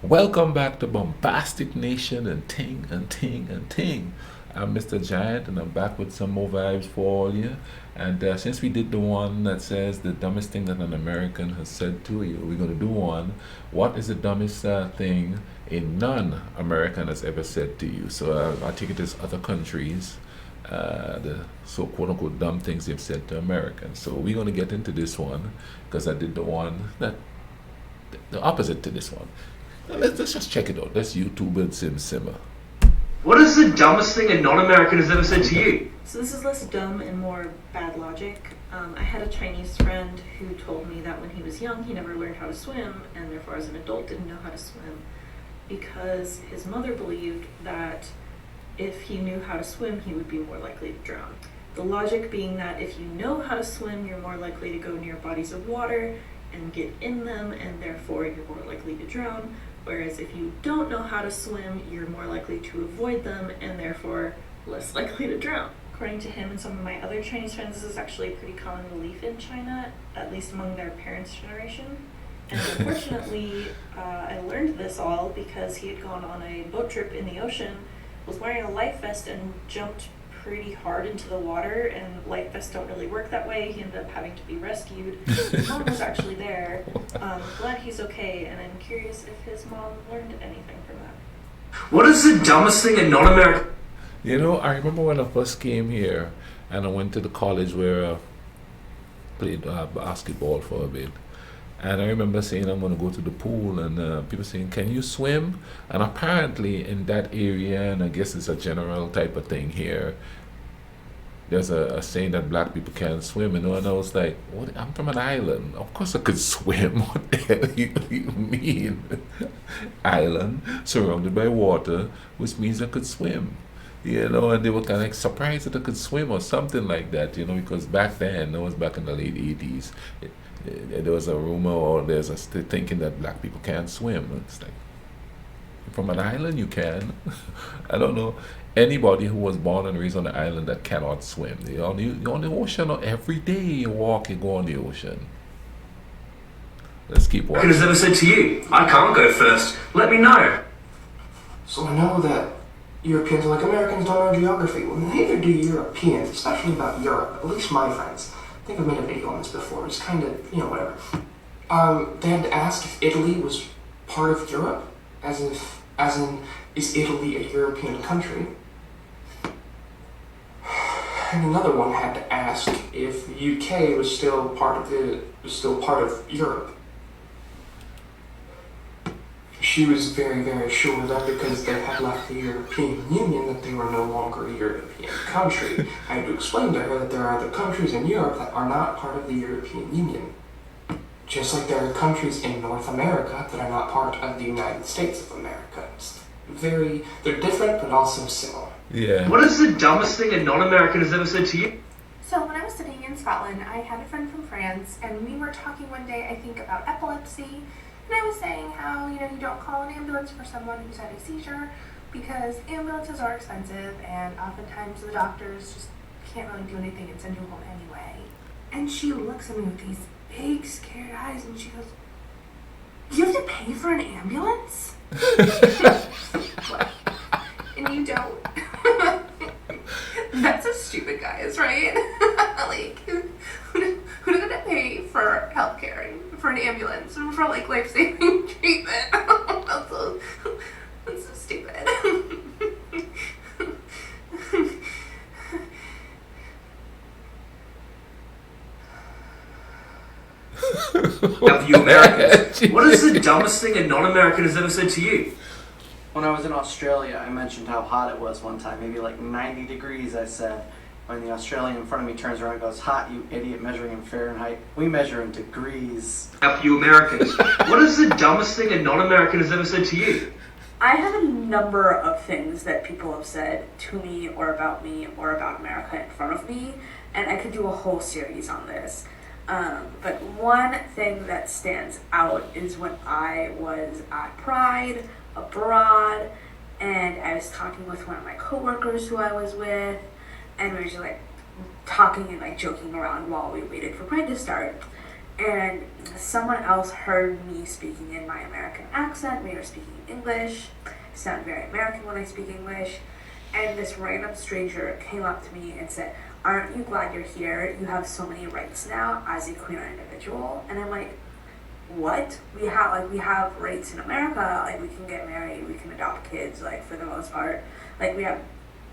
Welcome back to Bombastic Nation and Ting and Ting and Ting. I'm Mr. Giant and I'm back with some more vibes for all you. And since we did the one that says the dumbest thing that an American has said to you, we're going to do one. What is the dumbest thing a non American has ever said to you? So I take it as other countries, the so quote unquote dumb things they've said to Americans. So we're going to get into this one because I did the one that the opposite to this one. Let's just check it out. Let's YouTube it, simmer. What is the dumbest thing a non-American has ever said to you? So this is less dumb and more bad logic. I had a Chinese friend who told me that when he was young, he never learned how to swim, and therefore as an adult didn't know how to swim, because his mother believed that if he knew how to swim, he would be more likely to drown. The logic being that if you know how to swim, you're more likely to go near bodies of water and get in them, and therefore you're more likely to drown. Whereas if you don't know how to swim, you're more likely to avoid them and therefore less likely to drown. According to him and some of my other Chinese friends, this is actually a pretty common belief in China, at least among their parents' generation. And unfortunately, I learned this all because he had gone on a boat trip in the ocean, was wearing a life vest and jumped pretty hard into the water, and life vests don't really work that way. He ended up having to be rescued. His mom was actually there. Glad he's okay, and I'm curious if his mom learned anything from that. What is the dumbest thing a non-American... You know, I remember when I first came here and I went to the college where I played basketball for a bit. And I remember saying I'm going to go to the pool, and people saying, "Can you swim?" And apparently, in that area, and I guess it's a general type of thing here, there's a saying that black people can't swim, and I was like, "What? I'm from an island. Of course I could swim. What the hell you mean? Island surrounded by water, which means I could swim." And they were kind of like surprised that I could swim or something like that, because back then, it was back in the late 80s, there was a rumor or there's a thinking that black people can't swim. It's like, from an island you can. I don't know anybody who was born and raised on the island that cannot swim. You're on the ocean every day. You walk, you go on the ocean. Let's keep walking. has ever said to you? I can't go first. Let me know. So I know that Europeans are like Americans don't know geography. Well, neither do Europeans, especially about Europe. At least my friends. I think I've made a video on this before. It's kind of, whatever. They had asked if Italy was part of Europe, as in, is Italy a European country? And another one had to ask if the UK was still part of Europe. She was very, very sure that because they had left the European Union that they were no longer a European country. I had to explain to her that there are other countries in Europe that are not part of the European Union. Just like there are countries in North America that are not part of the United States of America. They're different but also similar. Yeah. What is the dumbest thing a non-American has ever said to you? So when I was studying in Scotland, I had a friend from France, and we were talking one day, I think, about epilepsy. And I was saying how, you don't call an ambulance for someone who's had a seizure because ambulances are expensive and oftentimes the doctors just can't really do anything and send you home anyway. And she looks at me with these big, scared eyes and she goes, "You have to pay for an ambulance?" What? And you don't? That's so stupid, guys, right? Like, who's gonna pay for healthcare and for an ambulance and for life-saving treatment? That's so stupid. Have you Americans? What is the dumbest thing a non-American has ever said to you? When I was in Australia, I mentioned how hot it was one time, maybe like 90 degrees, I said. When the Australian in front of me turns around and goes, "Hot, you idiot," measuring in Fahrenheit. We measure in degrees. Have you Americans? What is the dumbest thing a non-American has ever said to you? I have a number of things that people have said to me or about America in front of me, and I could do a whole series on this. But one thing that stands out is when I was at Pride abroad, and I was talking with one of my coworkers who I was with, and we were just like talking and like joking around while we waited for Pride to start. and someone else heard me speaking in my American accent. We were speaking English. I sound very American when I speak English. And this random stranger came up to me and said, "Aren't you glad you're here? You have so many rights now as a queer individual." And I'm like, what? We have rights in America. Like, we can get married, we can adopt kids, like, for the most part. Like, we have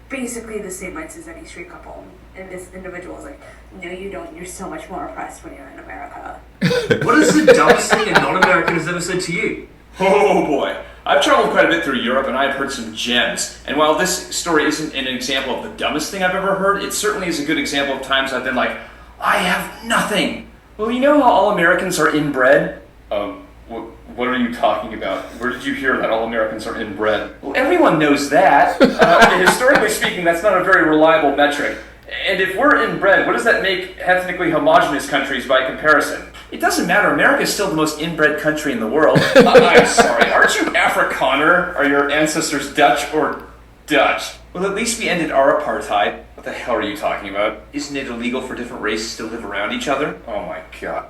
basically the same rights as any straight couple. And this individual is like, no, you don't. You're so much more oppressed when you're in America. What is the dumbest thing a non-American has ever said to you? Oh boy. I've traveled quite a bit through Europe and I've heard some gems. And while this story isn't an example of the dumbest thing I've ever heard, it certainly is a good example of times I've been like, I have nothing. Well, you know how all Americans are inbred? What are you talking about? Where did you hear that all Americans are inbred? Well, everyone knows that. Historically speaking, that's not a very reliable metric. And if we're inbred, what does that make ethnically homogenous countries by comparison? It doesn't matter. America is still the most inbred country in the world. I'm sorry. Aren't you Afrikaner? Are your ancestors Dutch or Dutch? Well, at least we ended our apartheid. What the hell are you talking about? Isn't it illegal for different races to live around each other? Oh my god.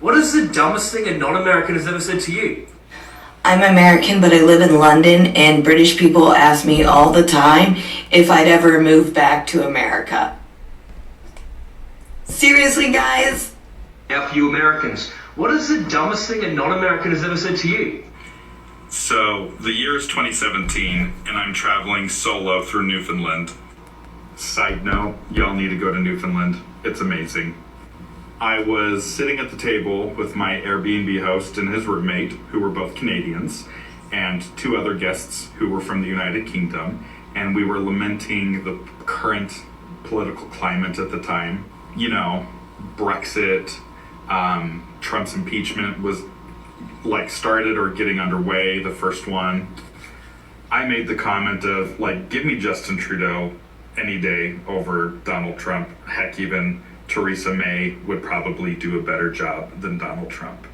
What is the dumbest thing a non-American has ever said to you? I'm American, but I live in London, and British people ask me all the time if I'd ever move back to America. Seriously, guys? Now for you Americans, what is the dumbest thing a non-American has ever said to you? So, the year is 2017, and I'm traveling solo through Newfoundland. Side note, y'all need to go to Newfoundland. It's amazing. I was sitting at the table with my Airbnb host and his roommate, who were both Canadians, and two other guests who were from the United Kingdom, and we were lamenting the current political climate at the time. You know, Brexit, Trump's impeachment was like started or getting underway, the first one. I made the comment of, like, give me Justin Trudeau any day over Donald Trump. Heck, even Theresa May would probably do a better job than Donald Trump.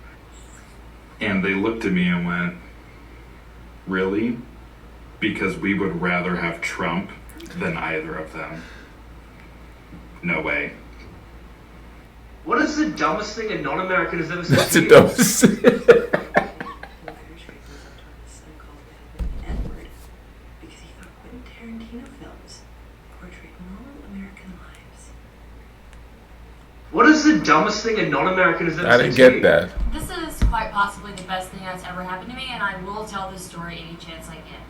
And they looked at me and went, really? Because we would rather have Trump than either of them. No way. What is the dumbest thing a non-American has ever said That's to the you? dumbest. Because he thought Quentin Tarantino films portrayed normal American lives. What is the dumbest thing a non-American has ever I said didn't to get you? that. This is quite possibly the best thing that's ever happened to me, and I will tell this story any chance I get.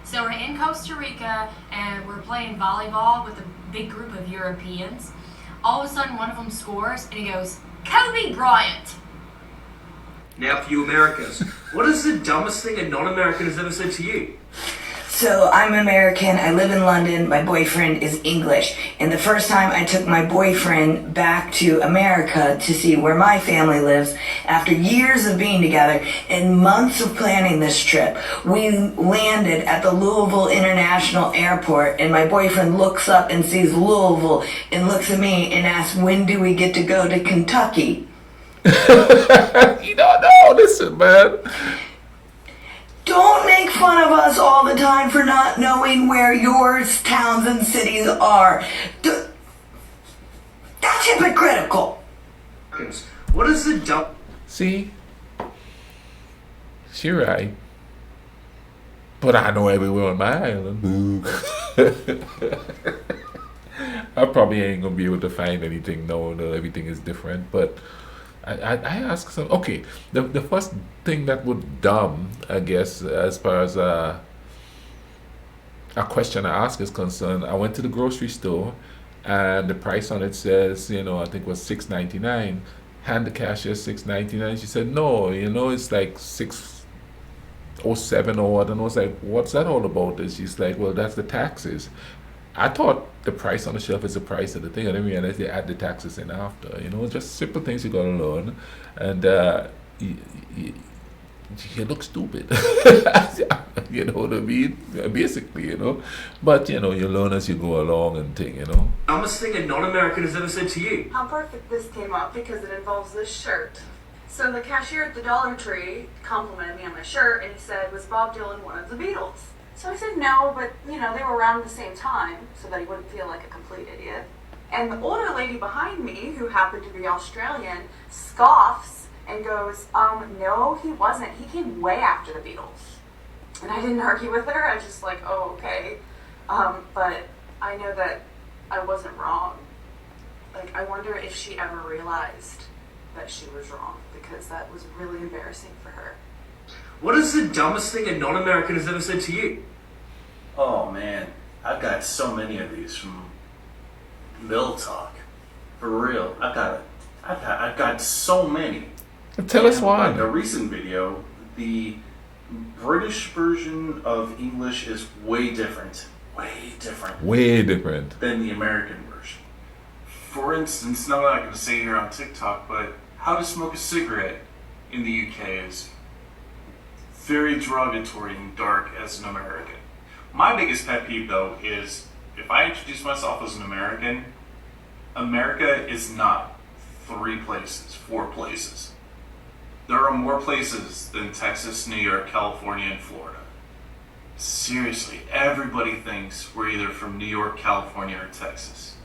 So we're in Costa Rica, and we're playing volleyball with a big group of Europeans. All of a sudden, one of them scores, and he goes, "Kobe Bryant!" Now for you Americans, what is the dumbest thing a non-American has ever said to you? So, I'm American, I live in London, my boyfriend is English, and the first time I took my boyfriend back to America to see where my family lives, after years of being together and months of planning this trip, we landed at the Louisville International Airport, and my boyfriend looks up and sees Louisville and looks at me and asks, when do we get to go to Kentucky? You don't know. Listen, man. Don't make fun of us all the time for not knowing where your towns and cities are. That's hypocritical. What is the dumb... See? She right. But I know everywhere on my island. Boo. I probably ain't gonna be able to find anything. No, everything is different. But I ask some. Okay, the first thing that would dumb, I guess, as far as a question I ask is concerned, I went to the grocery store, and the price on it says, I think it was $6.99. Hand the cashier $6.99. She said, no, it's like $6.07 or what. And I was like, what's that all about? And she's like, well, that's the taxes. I thought the price on the shelf is the price of the thing. I didn't realize they add the taxes in after. Just simple things you gotta learn. And you look stupid. You know what I mean? Basically, But, you learn as you go along and thing, dumbest thing a non-American has ever said to you? How perfect this came up because it involves this shirt. So the cashier at the Dollar Tree complimented me on my shirt and he said, was Bob Dylan one of the Beatles? So I said no, but they were around at the same time so that he wouldn't feel like a complete idiot. And the older lady behind me, who happened to be Australian, scoffs and goes, no, he wasn't. He came way after the Beatles. And I didn't argue with her. I was just like, oh, okay. But I know that I wasn't wrong. Like, I wonder if she ever realized that she was wrong, because that was really embarrassing for her. What is the dumbest thing a non-American has ever said to you? Oh man, I've got so many of these from Mill Talk. For real, I've got so many. Tell us why. Like a recent video, the British version of English is way different than the American version. For instance, now I'm not going to say here on TikTok, but how to smoke a cigarette in the UK is very derogatory and dark as an American. My biggest pet peeve, though, is if I introduce myself as an American, America is not 3 places, 4 places. There are more places than Texas, New York, California, and Florida. Seriously, everybody thinks we're either from New York, California, or Texas.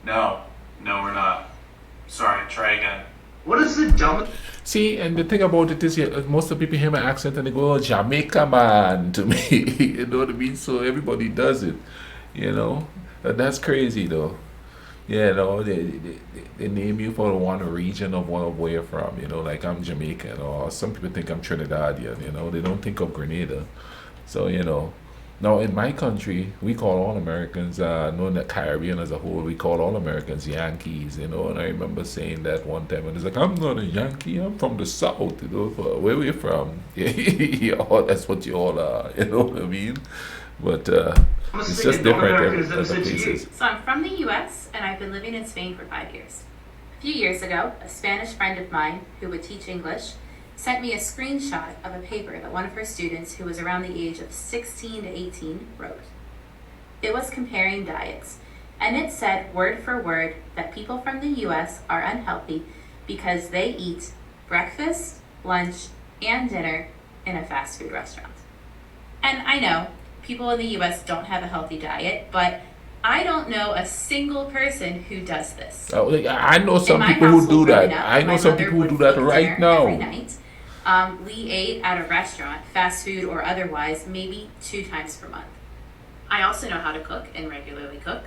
No, we're not. Sorry, try again. What is the dumbest... See, and the thing about it is, most of the people hear my accent and they go, oh, Jamaica man, to me. You know what I mean? So everybody does it, you know? And that's crazy, though. Yeah, no, they name you for one region of where you're from, you know, like I'm Jamaican, or some people think I'm Trinidadian, you know, they don't think of Grenada. So, you know, now in my country, we call all Americans, known the Caribbean as a whole, we call all Americans Yankees, you know, and I remember saying that one time, and it's like, I'm not a Yankee, I'm from the South, you know, where we're from, yeah, that's what you all are, you know what I mean? But it's just different at other places. So I'm from the US and I've been living in Spain for 5 years. A few years ago, a Spanish friend of mine who would teach English sent me a screenshot of a paper that one of her students, who was around the age of 16 to 18, wrote. It was comparing diets, and it said word for word that people from the US are unhealthy because they eat breakfast, lunch, and dinner in a fast food restaurant. And I know people in the US don't have a healthy diet, but I don't know a single person who does this. I know some people who do that. I know some people who do that right now. Every night. We ate at a restaurant, fast food or otherwise, maybe 2 times per month. I also know how to cook and regularly cook.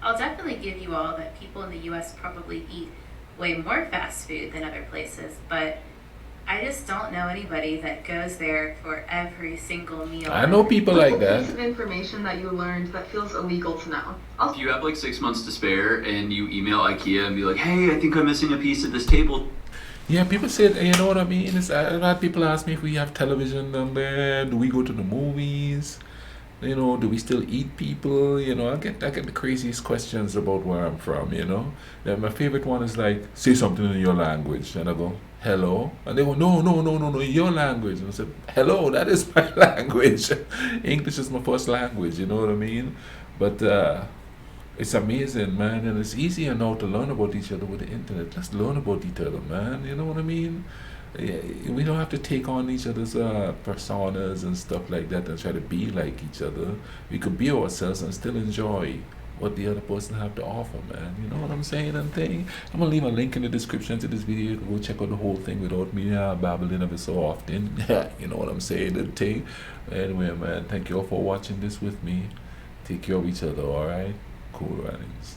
I'll definitely give you all that people in the US probably eat way more fast food than other places, but I just don't know anybody that goes there for every single meal. I know people like that. What's a piece of information that you learned that feels illegal to know? If you have like 6 months to spare and you email IKEA and be like, hey, I think I'm missing a piece of this table. Yeah, people say, you know what I mean? I've had people ask me if we have television down there, do we go to the movies? You know, do we still eat people? You know, I get the craziest questions about where I'm from, you know? Yeah, my favorite one is like, say something in your language. And I go, hello? And they go, no, in your language. And I said, hello, that is my language. English is my first language, you know what I mean? But it's amazing, man, and it's easier now to learn about each other with the internet. Let's learn about each other, man, you know what I mean? Yeah, we don't have to take on each other's personas and stuff like that and try to be like each other. We could be ourselves and still enjoy what the other person have to offer, man. You know what I'm saying and thing? I'm going to leave a link in the description to this video. You can go check out the whole thing without me babbling of it so often. You know what I'm saying and thing? Anyway, man, thank you all for watching this with me. Take care of each other, alright? Cool runnings.